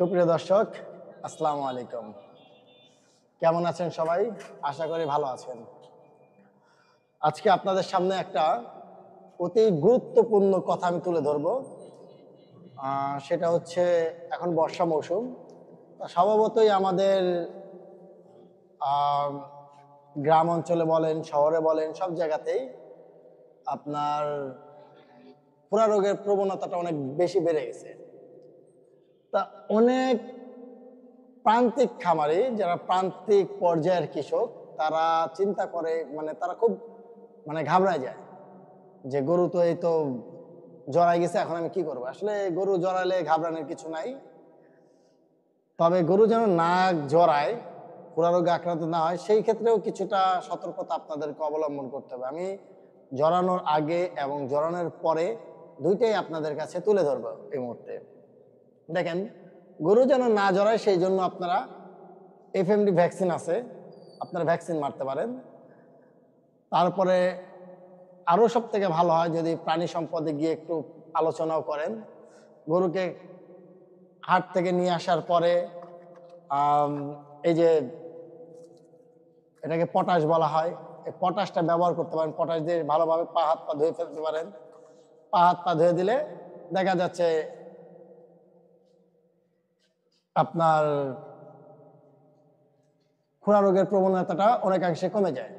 সুপ্রিয় দর্শক, আসসালামু আলাইকুম। কেমন আছেন সবাই? আশা করি ভালো আছেন। আজকে আপনাদের সামনে একটা অতি গুরুত্বপূর্ণ কথা আমি তুলে ধরব। সেটা হচ্ছে এখন বর্ষা মৌসুম। স্বভাবতই আমাদের গ্রাম অঞ্চলে বলেন, শহরে বলেন, সব জায়গাতেই আপনার খুরা রোগের প্রবণতাটা অনেক বেশি বেড়ে গেছে। তা অনেক প্রান্তিক খামারি, যারা প্রান্তিক পর্যায়ের কৃষক, তারা চিন্তা করে, তারা খুব ঘাবড়ায় যায় যে গরু তো এই তো জড়াই গেছে, এখন আমি কি করবো। আসলে গরু জড়ালে ঘাবড়ানোর কিছু নাই, তবে গরু যেন না জড়ায়, খুরা রোগে আক্রান্ত না হয়, সেই ক্ষেত্রেও কিছুটা সতর্কতা আপনাদেরকে অবলম্বন করতে হবে। আমি জড়ানোর আগে এবং জড়ানোর পরে দুইটাই আপনাদের কাছে তুলে ধরবো এই মুহূর্তে। দেখেন, গরু যেন না জড়ায় সেই জন্য আপনারা এফএমডি ভ্যাকসিন আছে, আপনারা ভ্যাকসিন মারতে পারেন। তারপরে আরও সব থেকে ভালো হয় যদি প্রাণী সম্পদে গিয়ে একটু আলোচনাও করেন। গরুকে হাট থেকে নিয়ে আসার পরে এই যে এটাকে পটাশ বলা হয়, এই পটাশটা ব্যবহার করতে পারেন। পটাশ দিয়ে ভালোভাবে পা হাত পা ধুয়ে ফেলতে পারেন। পা হাত পা ধুয়ে দিলে দেখা যাচ্ছে আপনার খুরা রোগের প্রবণতাটা অনেকাংশে কমে যায়।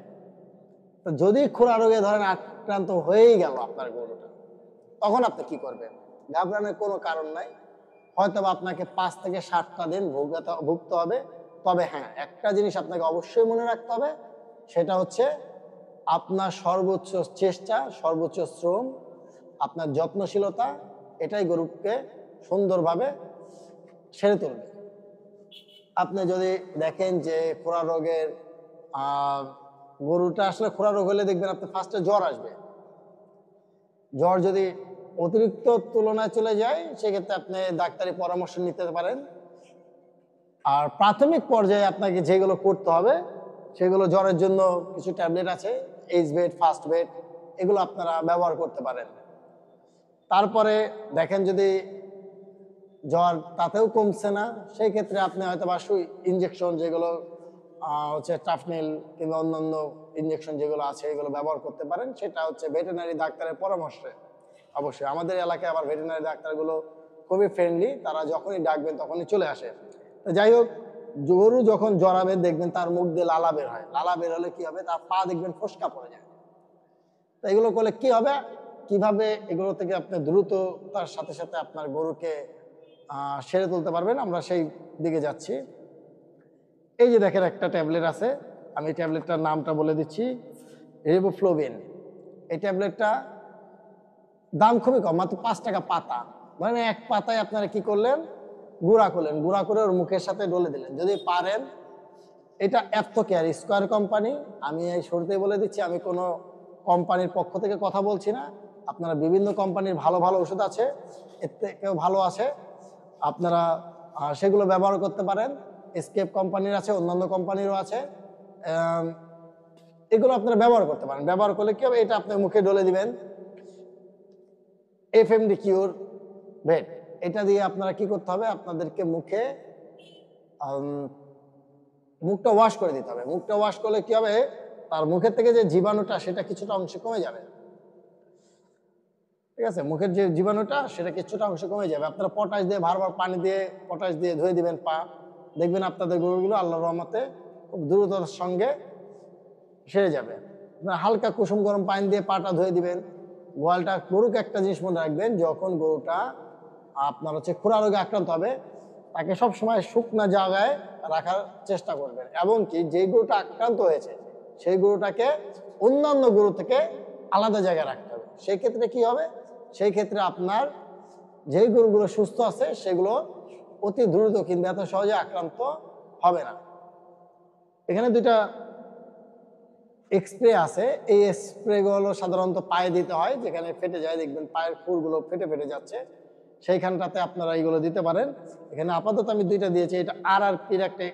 তো যদি খুরা রোগে ধরেন আক্রান্ত হয়েই গেল আপনার গরুটা, তখন আপনি কি করবেন? ঘাবড়ানোর কোনো কারণ নাই। হয়তো আপনাকে 5 থেকে 7টা দিন ভুগতে হবে। তবে হ্যাঁ, একটা জিনিস আপনাকে অবশ্যই মনে রাখতে হবে, সেটা হচ্ছে আপনার সর্বোচ্চ চেষ্টা, সর্বোচ্চ শ্রম, আপনার যত্নশীলতা, এটাই গরুকে সুন্দরভাবে সেরে তুলবে। আপনি যদি দেখেন যে খুরা রোগের গরুটা আসলে খুরা রোগ হলে দেখবেন আপনি ফার্স্টে জ্বর আসবে। জ্বর যদি অতিরিক্ত তুলনায় চলে যায়, সেক্ষেত্রে আপনি ডাক্তারি পরামর্শ নিতে পারেন। আর প্রাথমিক পর্যায়ে আপনাকে যেগুলো করতে হবে, সেগুলো জ্বরের জন্য কিছু ট্যাবলেট আছে, এইচবেড, ফার্স্ট বেড, এগুলো আপনারা ব্যবহার করতে পারেন। তারপরে দেখেন যদি জ্বর তাতেও কমছে না, সেই ক্ষেত্রে আপনি হয়তো বা ইঞ্জেকশন যেগুলো হচ্ছে টাফনিল কিংবা অন্যান্য ইঞ্জেকশন যেগুলো আছে, এগুলো ব্যবহার করতে পারেন। সেটা হচ্ছে ভেটেরিনারি ডাক্তারের পরামর্শে। অবশ্যই আমাদের এলাকায় আবার ভেটেরিনারি ডাক্তারগুলো খুবই ফ্রেন্ডলি, তারা যখনই ডাকবেন তখনই চলে আসে। তো যাই হোক, গরু যখন জড়াবে দেখবেন তার মুখ দিয়ে লালা বের হয়। লালা বের হলে কি হবে? তার পা দেখবেন ফোসকা পড়ে যায়। তো এগুলো করলে কি হবে, কিভাবে এগুলো থেকে আপনি দ্রুততার সাথে সাথে আপনার গরুকে সেরে তুলতে পারবেন, আমরা সেই দিকে যাচ্ছি। এই যে দেখেন একটা ট্যাবলেট আছে, আমি ট্যাবলেটটার নামটা বলে দিচ্ছি, রিবোফ্লোভিন। এই ট্যাবলেটটা দাম খুবই কম, মাত্র 5 টাকা পাতা। মানে এক পাতায় আপনারা কি করলেন, গুঁড়া করলেন, গুঁড়া করে ওর মুখের সাথে ডলে দিলেন যদি পারেন। এটা অ্যাপথোকেয়ার স্কয়ার কোম্পানি। আমি এই শুরুতেই বলে দিচ্ছি, আমি কোনো কোম্পানির পক্ষ থেকে কথা বলছি না। আপনারা বিভিন্ন কোম্পানির ভালো ভালো ওষুধ আছে, এর থেকেও ভালো আছে, আপনারা সেগুলো ব্যবহার করতে পারেন। এসকেপ কোম্পানির আছে, অন্যান্য কোম্পানিরও আছে, এগুলো আপনারা ব্যবহার করতে পারেন। ব্যবহার করলে কি হবে, এটা আপনার মুখে ডলে দিবেন। এফএমডি কিউর ভেট, এটা দিয়ে আপনারা কি করতে হবে, আপনাদেরকে মুখটা ওয়াশ করে দিতে হবে। মুখটা ওয়াশ করলে কি হবে, তার মুখের থেকে যে জীবাণুটা সেটা কিছুটা অংশে কমে যাবে। ঠিক আছে, মুখের যে জীবাণুটা সেটা কিছুটা অংশে কমে যাবে। আপনারা পটাশ দিয়ে বারবার পানি দিয়ে পটাশ দিয়ে ধুয়ে দিবেন পা, দেখবেন আপনাদের গরুগুলো আল্লাহর রহমতে খুব দ্রুততার সঙ্গে সেরে যাবে। হালকা কুসুম গরম পানি দিয়ে পাটা ধুয়ে দিবেন। গোয়ালটা, গরুকে একটা জিনিস মনে রাখবেন, যখন গরুটা আপনার হচ্ছে খুরা রোগে আক্রান্ত হবে, তাকে সবসময় শুকনা জায়গায় রাখার চেষ্টা করবেন। এবং কি, যে গরুটা আক্রান্ত হয়েছে সেই গরুটাকে অন্যান্য গরু থেকে আলাদা জায়গায় রাখতে হবে। সেই ক্ষেত্রে কি হবে, সেই ক্ষেত্রে আপনার যেই গরুগুলো সুস্থ আছে সেগুলো অতি দ্রুত কিন্তু এত সহজে আক্রান্ত হবে না। এখানে দুইটা স্প্রে আছে, এই স্প্রেগুলো সাধারণত পায়ে দিতে হয়, যেখানে ফেটে যায়, দেখবেন পায়ের খুরগুলো ফেটে ফেটে যাচ্ছে, সেইখানটাতে আপনারা এইগুলো দিতে পারেন। এখানে আপাতত আমি দুইটা দিয়েছি। এটা RRPর একটা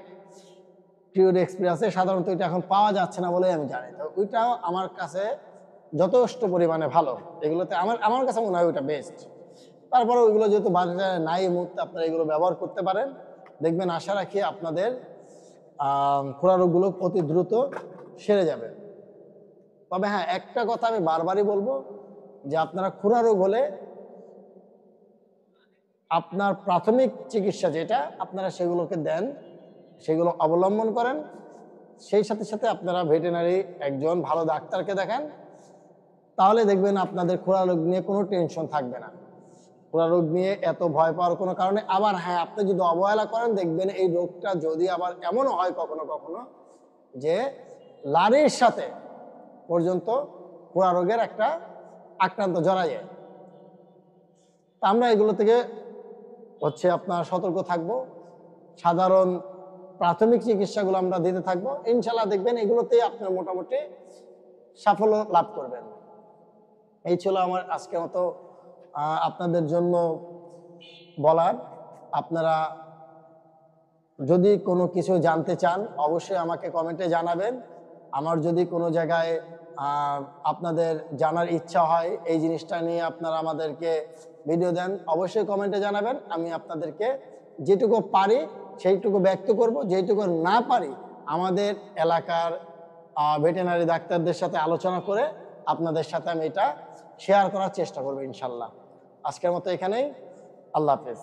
পিওর স্প্রে আছে, সাধারণত এটা এখন পাওয়া যাচ্ছে না বলে আমি জানি। তো ওইটাও আমার কাছে যথেষ্ট পরিমাণে ভালো। এগুলোতে আমার কাছে মনে হয় ওইটা বেস্ট। তারপরে ওইগুলো যেহেতু বাজারে নাই এই মুহূর্তে, আপনারা এগুলো ব্যবহার করতে পারেন। দেখবেন আশা রাখি আপনাদের খুরা রোগগুলো অতি দ্রুত সেরে যাবে। তবে হ্যাঁ, একটা কথা আমি বারবারই বলবো যে আপনারা খুরা রোগ হলে আপনার প্রাথমিক চিকিৎসা যেটা আপনারা সেগুলোকে দেন, সেগুলো অবলম্বন করেন। সেই সাথে সাথে আপনারা ভেটেরিনারি একজন ভালো ডাক্তারকে দেখান, তাহলে দেখবেন আপনাদের খুরা রোগ নিয়ে কোনো টেনশন থাকবে না। খুরা রোগ নিয়ে এত ভয় পাওয়ার কোনো কারণে, আবার হ্যাঁ, আপনি যদি অবহেলা করেন দেখবেন এই রোগটা যদি আবার এমনও হয় কখনো কখনো যে লারির সাথে পর্যন্ত খুরা রোগের একটা আক্রান্ত জড়া যায়। তা আমরা এগুলো থেকে আপনার সতর্ক থাকবো। সাধারণ প্রাথমিক চিকিৎসাগুলো আমরা দিতে থাকবো, ইনশাল্লাহ দেখবেন এগুলোতেই আপনার মোটামুটি সাফল্য লাভ করবেন। এই ছিল আমার আজকের মতো আপনাদের জন্য বলার। আপনারা যদি কোনো কিছু জানতে চান অবশ্যই আমাকে কমেন্টে জানাবেন। আমার যদি কোনো জায়গায় আপনাদের জানার ইচ্ছা হয় এই জিনিসটা নিয়ে আপনারা আমাদেরকে ভিডিও দেন, অবশ্যই কমেন্টে জানাবেন। আমি আপনাদেরকে যেটুকু পারি সেইটুকু ব্যক্ত করব, যেটুকু না পারি আমাদের এলাকার ভেটেরিনারি ডাক্তারদের সাথে আলোচনা করে আপনাদের সাথে আমি এটা শেয়ার করার চেষ্টা করবো ইনশাল্লাহ। আজকের মতো এখানেই, আল্লাহ হাফেজ।